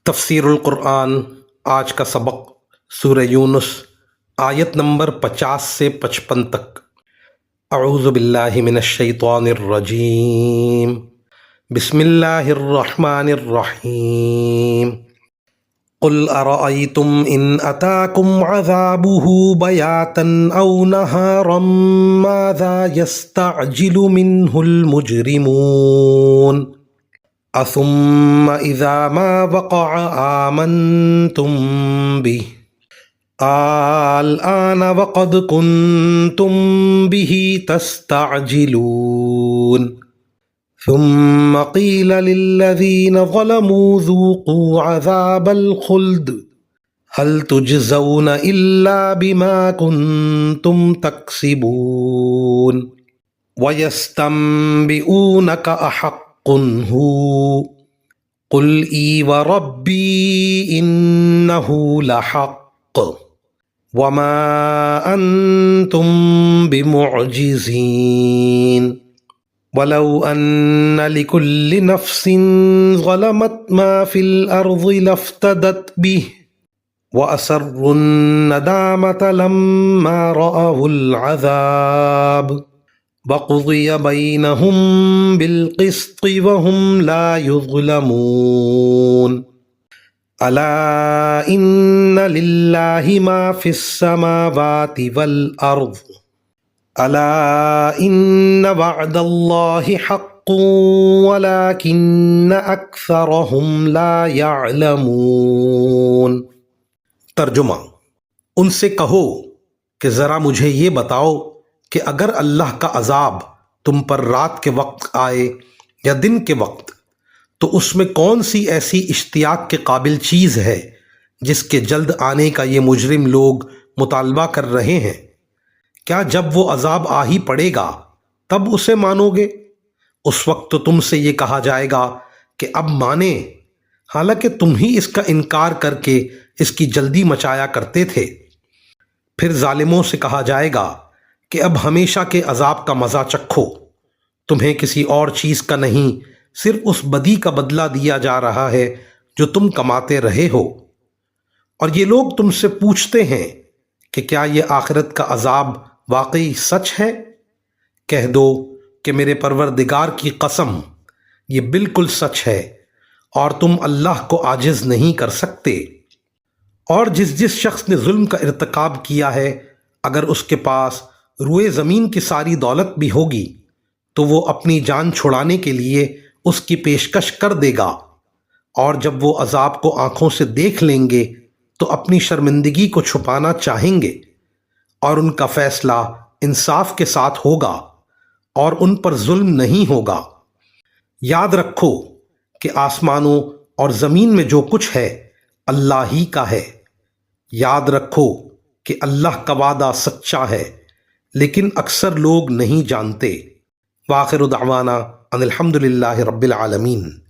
تفسیر القرآن آج کا سبق سورہ یونس آیت نمبر 50 سے 55 تک۔ اعوذ باللہ من الشیطان الرجیم، بسم اللہ الرحمن الرحیم۔ قل ارأیتم ان اتاکم عذابہ بیاتا او نہارا ماذا یستعجل منہ المجرمون اثم اذا ما وقع آمنتم به الآن وقد كنتم به تستعجلون ثم قيل للذين ظلموا ذوقوا عذاب الخلد هل تجزون إلا بما كنتم تكسبون ويستنبئونك أحق هو قل اي وربي انه لحق وما انتم بمعجزين ولو ان لكل نفس ظلمت ما في الارض لافتدت به واسروا الندامة لما رأوا العذاب وقضي بينهم بالقسط وهم لا يظلمون ألا إن لله ما في السماوات والأرض ألا إن وعد الله حق ولكن أكثرهم لا يعلمون۔ ترجمہ: ان سے کہو کہ ذرا مجھے یہ بتاؤ کہ اگر اللہ کا عذاب تم پر رات کے وقت آئے یا دن کے وقت تو اس میں کون سی ایسی اشتیاق کے قابل چیز ہے جس کے جلد آنے کا یہ مجرم لوگ مطالبہ کر رہے ہیں؟ کیا جب وہ عذاب آ ہی پڑے گا تب اسے مانو گے؟ اس وقت تو تم سے یہ کہا جائے گا کہ اب مانیں، حالانکہ تم ہی اس کا انکار کر کے اس کی جلدی مچایا کرتے تھے۔ پھر ظالموں سے کہا جائے گا کہ اب ہمیشہ کے عذاب کا مزہ چکھو، تمہیں کسی اور چیز کا نہیں، صرف اس بدی کا بدلہ دیا جا رہا ہے جو تم کماتے رہے ہو۔ اور یہ لوگ تم سے پوچھتے ہیں کہ کیا یہ آخرت کا عذاب واقعی سچ ہے؟ کہہ دو کہ میرے پروردگار کی قسم، یہ بالکل سچ ہے اور تم اللہ کو عاجز نہیں کر سکتے۔ اور جس شخص نے ظلم کا ارتکاب کیا ہے، اگر اس کے پاس روئے زمین کی ساری دولت بھی ہوگی تو وہ اپنی جان چھڑانے کے لیے اس کی پیشکش کر دے گا، اور جب وہ عذاب کو آنکھوں سے دیکھ لیں گے تو اپنی شرمندگی کو چھپانا چاہیں گے، اور ان کا فیصلہ انصاف کے ساتھ ہوگا اور ان پر ظلم نہیں ہوگا۔ یاد رکھو کہ آسمانوں اور زمین میں جو کچھ ہے اللہ ہی کا ہے۔ یاد رکھو کہ اللہ کا وعدہ سچا ہے، لیکن اکثر لوگ نہیں جانتے۔ وآخر دعوانا ان الحمد للہ رب العالمین۔